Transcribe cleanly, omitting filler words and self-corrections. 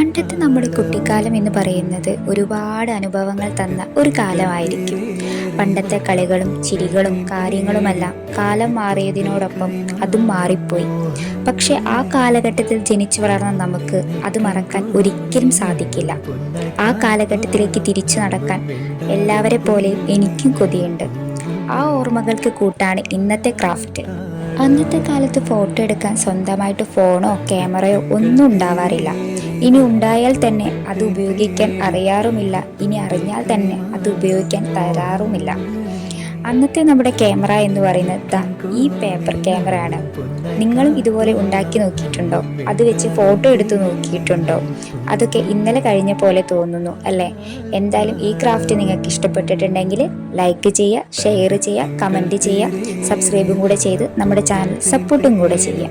പണ്ടത്തെ നമ്മുടെ കുട്ടിക്കാലം എന്ന് പറയുന്നത് ഒരുപാട് അനുഭവങ്ങൾ തന്ന ഒരു കാലമായിരിക്കും. പണ്ടത്തെ കളികളും ചിരികളും കാര്യങ്ങളുമെല്ലാം കാലം മാറിയതിനോടൊപ്പം അതും മാറിപ്പോയി. പക്ഷെ ആ കാലഘട്ടത്തിൽ ജനിച്ചു വളർന്ന നമുക്ക് അത് മറക്കാൻ ഒരിക്കലും സാധിക്കില്ല. ആ കാലഘട്ടത്തിലേക്ക് തിരിച്ചു നടക്കാൻ എല്ലാവരെ പോലെയും എനിക്കും കൊതിയുണ്ട്. ആ ഓർമ്മകൾക്ക് കൂട്ടാണ് ഇന്നത്തെ ക്രാഫ്റ്റ്. അന്നത്തെ കാലത്ത് ഫോട്ടോ എടുക്കാൻ സ്വന്തമായിട്ട് ഫോണോ ക്യാമറയോ ഒന്നും ഉണ്ടാവാറില്ല. ഇനി ഉണ്ടായാൽ തന്നെ അത് ഉപയോഗിക്കാൻ അറിയാറുമില്ല. ഇനി അറിഞ്ഞാൽ തന്നെ അത് ഉപയോഗിക്കാൻ തരാറുമില്ല. അന്നത്തെ നമ്മുടെ ക്യാമറ എന്ന് പറയുന്നത് ഈ പേപ്പർ ക്യാമറ ആണ്. നിങ്ങളും ഇതുപോലെ ഉണ്ടാക്കി നോക്കിയിട്ടുണ്ടോ? അത് വെച്ച് ഫോട്ടോ എടുത്ത് നോക്കിയിട്ടുണ്ടോ? അതൊക്കെ ഇന്നലെ കഴിഞ്ഞ പോലെ തോന്നുന്നു അല്ലേ? എന്തായാലും ഈ ക്രാഫ്റ്റ് നിങ്ങൾക്ക് ഇഷ്ടപ്പെട്ടിട്ടുണ്ടെങ്കിൽ ലൈക്ക് ചെയ്യുക, ഷെയർ ചെയ്യുക, കമൻറ്റ് ചെയ്യുക, സബ്സ്ക്രൈബും കൂടെ ചെയ്ത് നമ്മുടെ ചാനൽ സപ്പോർട്ടും കൂടെ ചെയ്യുക.